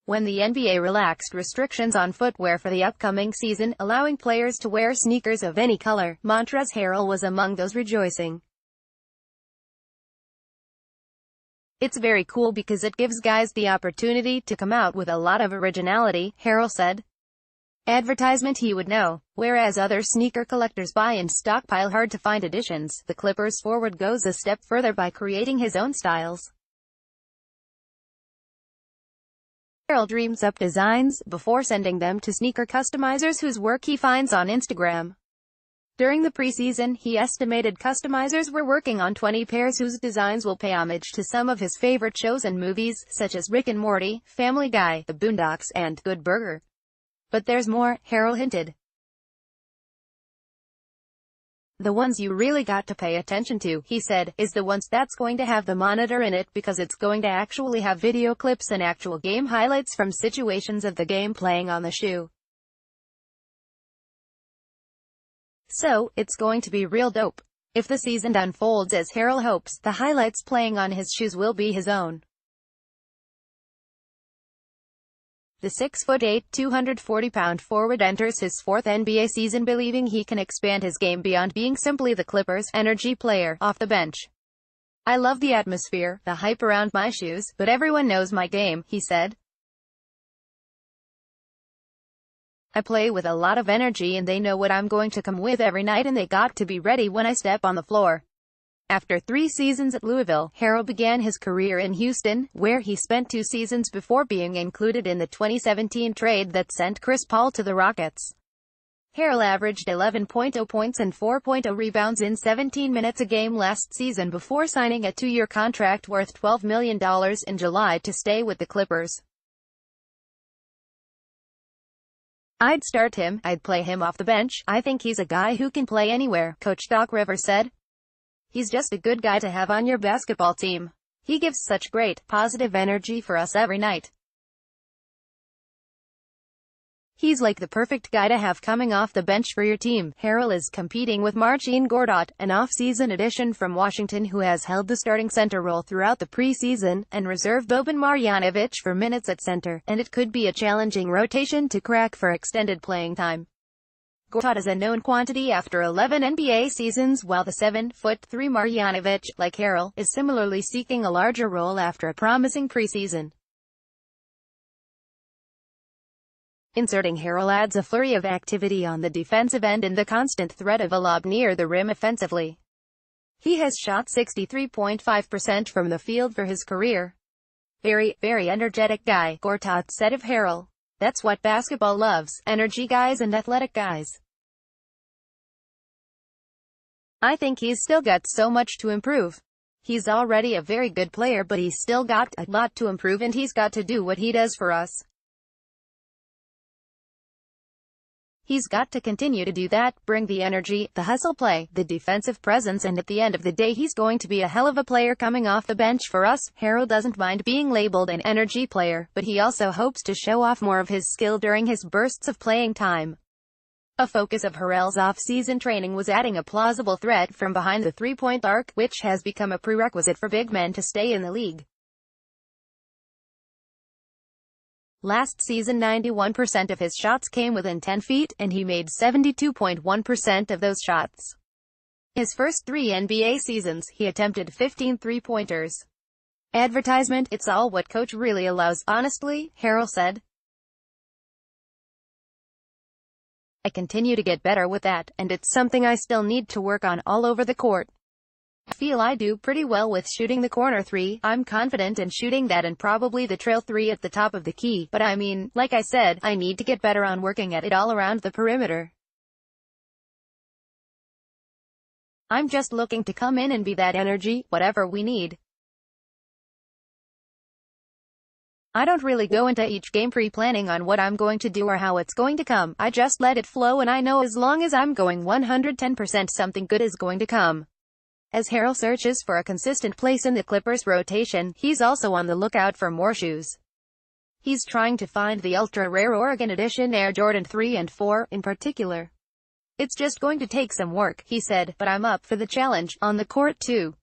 when the NBA relaxed restrictions on footwear for the upcoming season, allowing players to wear sneakers of any color. Montrezl Harrell was among those rejoicing. "It's very cool because it gives guys the opportunity to come out with a lot of originality," Harrell said. Advertisement he would know. Whereas other sneaker collectors buy and stockpile hard-to-find editions, the Clippers forward goes a step further by creating his own styles. Harrell dreams up designs, before sending them to sneaker customizers whose work he finds on Instagram. During the preseason, he estimated customizers were working on 20 pairs whose designs will pay homage to some of his favorite shows and movies, such as Rick and Morty, Family Guy, The Boondocks, and Good Burger. But there's more, Harrell hinted. "The ones you really got to pay attention to," he said, "is the ones that's going to have the monitor in it, because it's going to actually have video clips and actual game highlights from situations of the game playing on the shoe. So, it's going to be real dope. If the season unfolds as Harrell hopes, the highlights playing on his shoes will be his own." The 6'8", 240-pound forward enters his fourth NBA season believing he can expand his game beyond being simply the Clippers' energy player off the bench. "I love the atmosphere, the hype around my shoes, but everyone knows my game," he said. "I play with a lot of energy and they know what I'm going to come with every night and they got to be ready when I step on the floor." After 3 seasons at Louisville, Harrell began his career in Houston, where he spent 2 seasons before being included in the 2017 trade that sent Chris Paul to the Rockets. Harrell averaged 11.0 points and 4.0 rebounds in 17 minutes a game last season before signing a 2-year contract worth $12 million in July to stay with the Clippers. "I'd start him, I'd play him off the bench. I think he's a guy who can play anywhere," Coach Doc Rivers said. "He's just a good guy to have on your basketball team. He gives such great, positive energy for us every night. He's like the perfect guy to have coming off the bench for your team." Harrell is competing with Marcin Gortat, an off-season addition from Washington who has held the starting center role throughout the preseason, and reserve Boban Marjanovic for minutes at center, and it could be a challenging rotation to crack for extended playing time. Gortat is a known quantity after 11 NBA seasons, while the 7'3" Marjanovic, like Harrell, is similarly seeking a larger role after a promising preseason. Inserting Harrell adds a flurry of activity on the defensive end and the constant threat of a lob near the rim offensively. He has shot 63.5% from the field for his career. Very energetic guy," Gortat said of Harrell. "That's what basketball loves, energy guys and athletic guys. I think he's still got so much to improve. He's already a very good player but he's still got a lot to improve and he's got to do what he does for us. He's got to continue to do that, bring the energy, the hustle play, the defensive presence, and at the end of the day he's going to be a hell of a player coming off the bench for us." Harrell doesn't mind being labeled an energy player, but he also hopes to show off more of his skill during his bursts of playing time. A focus of Harrell's off-season training was adding a plausible threat from behind the three-point arc, which has become a prerequisite for big men to stay in the league. Last season 91% of his shots came within 10 feet, and he made 72.1% of those shots. His first 3 NBA seasons, he attempted 15 three-pointers. Advertisement: "It's all what coach really allows, honestly," Harrell said. "I continue to get better with that, and it's something I still need to work on all over the court. I feel I do pretty well with shooting the corner 3, I'm confident in shooting that and probably the trail 3 at the top of the key, but I mean, like I said, I need to get better on working at it all around the perimeter. I'm just looking to come in and be that energy, whatever we need. I don't really go into each game pre-planning on what I'm going to do or how it's going to come. I just let it flow and I know as long as I'm going 110% something good is going to come." As Harrell searches for a consistent place in the Clippers rotation, he's also on the lookout for more shoes. He's trying to find the ultra-rare Oregon Edition Air Jordan 3 and 4, in particular. "It's just going to take some work," he said, "but I'm up for the challenge, on the court too."